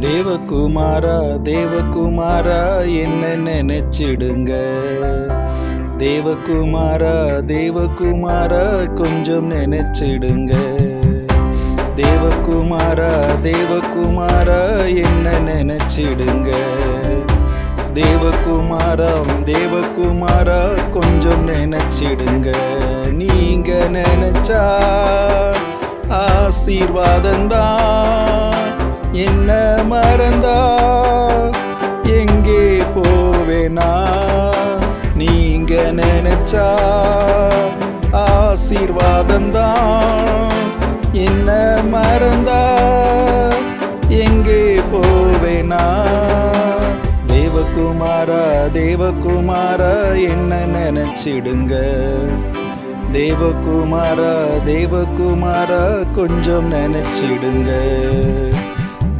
தேவகுமாரா தேவகுமாரா என்ன நினைச்சிடுங்க. தேவகுமாரா தேவகுமாரா கொஞ்சம் நினைச்சிடுங்க. தேவகுமாரா தேவகுமாரா என்ன நினைச்சிடுங்க. தேவகுமாரா தேவகுமாரா கொஞ்சம் நினைச்சிடுங்க. நீங்க நினைச்சா ஆசீர்வாதந்தான். என்ன மறந்தா எங்கே போவேனா. நீங்க நினைச்சா ஆசீர்வாதந்தான். என்ன மறந்தா எங்கே போவேனா. தேவகுமாரா தேவகுமாரா என்ன நினைச்சிடுங்க. தேவகுமாரா தேவகுமாரா கொஞ்சம் நினைச்சிடுங்க.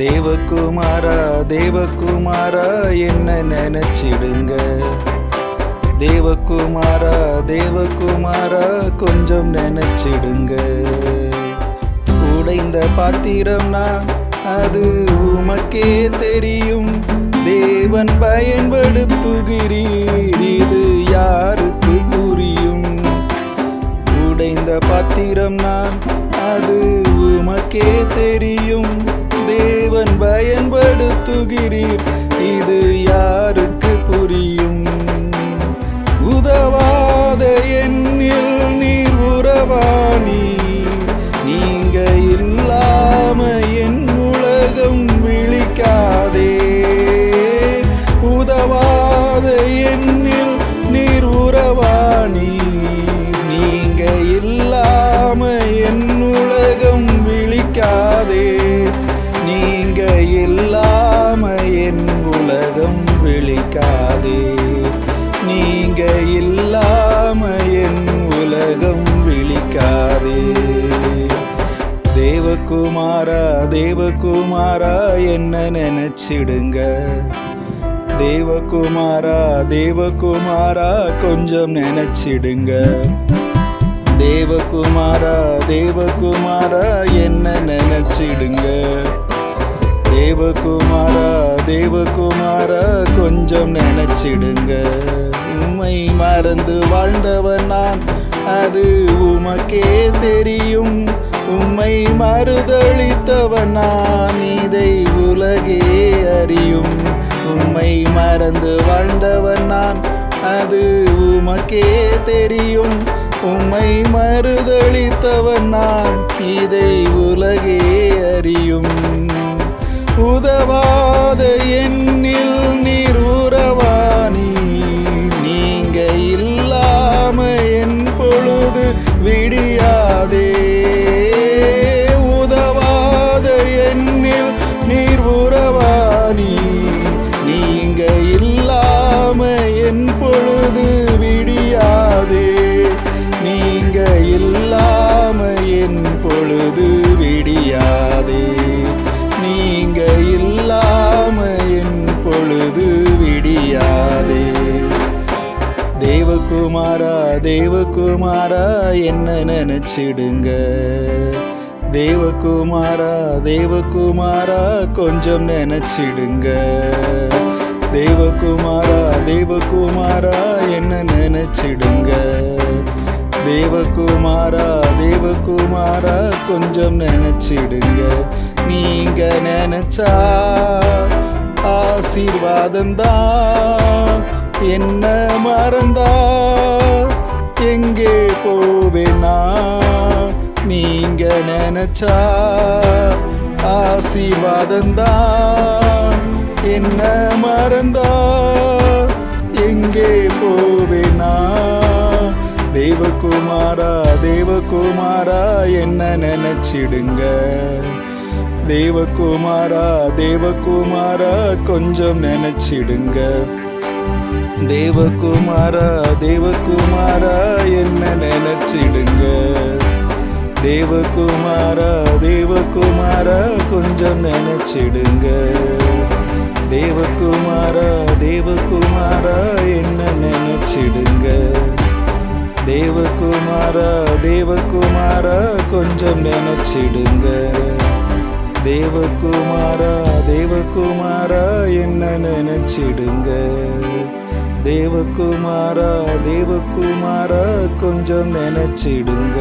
தேவகுமாரா தேவகுமாரா என்ன நினைச்சிடுங்க. தேவகுமாரா தேவகுமாரா கொஞ்சம் நினைச்சிடுங்க. உடைந்த பாத்திரம்னா அது உமக்கே தெரியும். தேவன் பயன்படுத்துகிறீர், இது யாருக்கு புரியும். உடைந்த பாத்திரம்னா அது உமக்கே தெரியும். தேவன் பயன்படுத்துகிறீர், இது யாருக்கு புரியும். உதவாத என்னில் நீர் உறவானி. நீங்க இல்லாம என் உலகம் விழிக்காதே. உதவாத என்னில் நீர் உறவானி. நீங்க இல்லாம என் உலகம் விழிக்காதே. நீங்க இல்லாம என் உலகம் விழிக்காதே. நீங்க இல்லாம என் உலகம் விழிக்காதே. தேவகுமாரா தேவகுமாரா என்ன நினைச்சிடுங்க. தேவகுமாரா தேவகுமாரா கொஞ்சம் நினைச்சிடுங்க. தேவகுமாரா தேவகுமாரா என்ன நினைச்சிடுங்க. தேவகுமாரா தேவகுமாரா கொஞ்சம் நினைச்சிடுங்க. உம்மை மறந்து வாழ்ந்தவன் நான், அது உமக்கே தெரியும். உம்மை மறுதளித்தவன் நான், இதை உலகே அறியும். உம்மை மறந்து வாழ்ந்தவன் நான், அது உமக்கே தெரியும். உம்மை மறுதளித்தவன் நான், இதை உலகே அறியும். உதவாத என்னில் நீர் உறவானி. நீங்க இல்லாம என் பொழுது விடியாதே. உதவாத என்னில் நீர் உறவானி. நீங்க இல்லாம என் பொழுது விடியாதே. நீங்க இல்லாம என் பொழுது விடியாதே. நீங்க இல்லாம என் பொழுது விடியாதே. தேவகுமாரா தேவகுமாரா என்ன நினைச்சிடுங்க. தேவகுமாரா தேவகுமாரா கொஞ்சம் நினைச்சிடுங்க. தேவகுமாரா தேவகுமாரா என்ன நினைச்சிடுங்க. தேவகுமாரா தேவகுமாரா கொஞ்சம் நினைச்சிடுங்க. நீங்க நினைச்சா ஆசீர்வாதந்தான். என்ன மறந்தா எங்கே போவேனா. நீங்க நினைச்சா ஆசீர்வாதந்தான். என்ன மறந்தா எங்கே போவேனா. தேவகுமாரா தேவகுமாரா என்ன நினைச்சிடுங்க. தேவகுமாரா தேவகுமாரா கொஞ்சம் நினைச்சிடுங்க. தேவகுமாரா தேவகுமாரா என்ன நினைச்சிடுங்க. தேவகுமாரா தேவகுமாரா கொஞ்சம் நினைச்சிடுங்க. தேவகுமாரா தேவகுமாரா என்ன நினைச்சிடுங்க. தேவகுமாரா தேவகுமாரா கொஞ்சம் நினைச்சிடுங்க. தேவகுமாரா தேவகுமாரா என்ன நினைச்சிடுங்க. தேவகுமாரா தேவகுமாரா கொஞ்சம் நினைச்சிடுங்க.